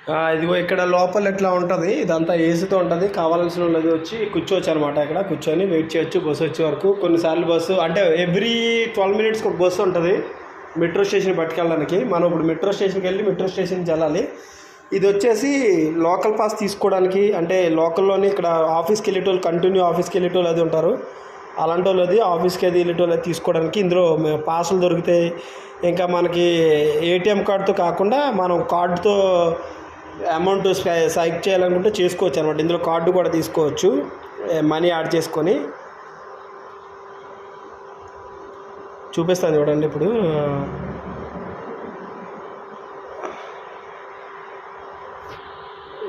ఇదిగో ఇక్కడ లోపల ఎట్లా ఉంటుంది, ఇదంతా ఏసీతో ఉంటుంది. కావాల్సిన వాళ్ళది వచ్చి కూర్చోవచ్చు అనమాట. ఇక్కడ కూర్చొని వెయిట్ చేయొచ్చు బస్సు వచ్చే వరకు. కొన్నిసార్లు బస్సు అంటే ఎవ్రీ 12 మినిట్స్కి ఒక బస్సు ఉంటుంది మెట్రో స్టేషన్ పట్టుకెళ్ళడానికి. మనం ఇప్పుడు మెట్రో స్టేషన్కి వెళ్ళి మెట్రో స్టేషన్కి వెళ్ళాలి. ఇది వచ్చేసి లోకల్ పాస్ తీసుకోవడానికి, అంటే లోకల్లోని ఇక్కడ ఆఫీస్కి వెళ్ళేటోళ్ళు, కంటిన్యూ ఆఫీస్కి వెళ్ళేటోళ్ళు అది ఉంటారు. అలాంటి వాళ్ళు అది ఆఫీస్కి అది వెళ్ళేటోళ్ళు తీసుకోవడానికి ఇందులో పాసులు దొరుకుతాయి. ఇంకా మనకి ఏటీఎం కార్డుతో కాకుండా మనం కార్డుతో అమౌంట్ స్వైప్ చేయాలనుకుంటే చేసుకోవచ్చు అనమాట. ఇందులో కార్డు కూడా తీసుకోవచ్చు, మనీ యాడ్ చేసుకొని. చూపిస్తాను చూడండి. ఇప్పుడు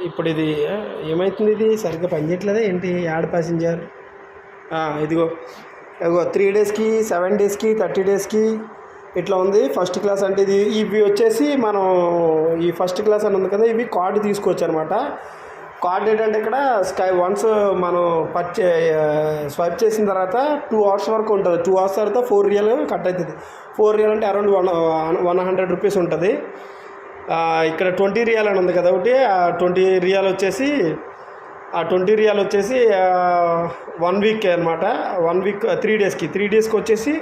ఇప్పుడు ఇది ఏమవుతుంది, ఇది సరిగ్గా పనిచేయట్లేదా ఏంటి? యాడ్ ప్యాసింజర్ ఇదిగో 3 డేస్కి, 7 డేస్కి, 30 డేస్కి ఇట్లా ఉంది. ఫస్ట్ క్లాస్ అంటే ఇవి వచ్చేసి మనం ఈ ఫస్ట్ క్లాస్ అని ఉంది కదా, ఇవి కార్డు తీసుకోవచ్చు అనమాట. కార్డు ఏంటంటే ఇక్కడ వన్స్ మనం స్వైప్ చేసిన తర్వాత 2 అవర్స్ వరకు ఉంటుంది. 2 అవర్స్ తర్వాత 4 రియల్ కట్ అవుతుంది. 4 రియల్ అంటే అరౌండ్ 100 రూపీస్ ఉంటుంది. ఇక్కడ 20 రియల్ అని ఉంది కదా ఒకటి, ఆ 20 రియల్ వచ్చేసి 1 వీక్ అనమాట. 1 వీక్ 3 డేస్కి వచ్చేసి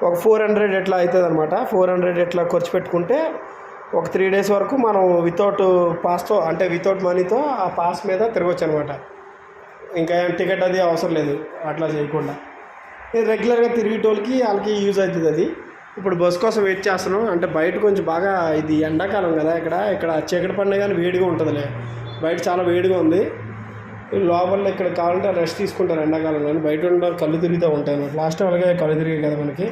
ఒక 400 ఎట్లా అవుతుంది అనమాట. 400 ఎట్లా ఖర్చు పెట్టుకుంటే ఒక 3 డేస్ వరకు మనం వితౌట్ పాస్తో, అంటే వితౌట్ మనీతో ఆ పాస్ మీద తిరగచ్చు అనమాట. ఇంకా టికెట్ అది అవసరం లేదు అట్లా చేయకుండా. ఇది రెగ్యులర్గా తిరిగేటోళ్ళకి వాళ్ళకి యూజ్ అవుతుంది అది. ఇప్పుడు బస్ కోసం వెయిట్ చేస్తున్నాం. అంటే బయట కొంచెం బాగా, ఇది ఎండాకాలం కదా, ఇక్కడ చీకటి పడినా కానీ వేడిగా ఉంటుందిలే. బయట చాలా వేడిగా ఉంది. లోపల ఇక్కడ కావాలంటే రెస్ట్ తీసుకుంటారు ఎండాకాలం, కానీ బయట ఉన్న కళ్ళు తిరుగుతూ ఉంటాయి అన్నమాట. లాస్ట్ అలాగే కళ్ళు తిరిగాయి కదా మనకి.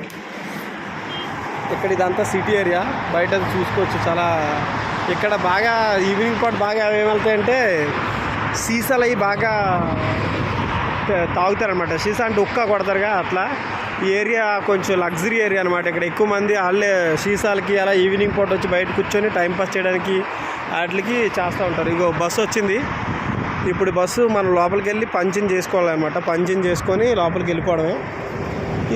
ఇక్కడ ఇదంతా సిటీ ఏరియా, బయట చూసుకోవచ్చు. చాలా ఇక్కడ బాగా ఈవినింగ్ పాటు బాగా ఏమవుతాయంటే సీసాలు అవి బాగా తాగుతారనమాట. సీసా అంటే ఉక్క కొడతారుగా అట్లా. ఈ ఏరియా కొంచెం లగ్జరీ ఏరియా అనమాట. ఇక్కడ ఎక్కువ మంది వాళ్ళే సీసాలకి అలా ఈవినింగ్ పూట వచ్చి బయట కూర్చొని టైంపాస్ చేయడానికి వాటికి చేస్తూ ఉంటారు. ఇగో బస్సు వచ్చింది. ఇప్పుడు బస్సు మనం లోపలికి వెళ్ళి పంచింగ్ చేసుకోవాలన్నమాట. పంచింగ్ చేసుకొని లోపలికి వెళ్ళిపోవడమే.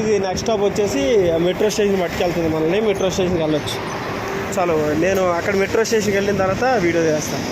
ఇది నెక్స్ట్ స్టాప్ వచ్చేసి మెట్రో స్టేషన్ పట్టుకెళ్తుంది మనల్ని. మెట్రో స్టేషన్కి వెళ్ళొచ్చు. చాలు, నేను అక్కడ మెట్రో స్టేషన్కి వెళ్ళిన తర్వాత వీడియో చేస్తాను.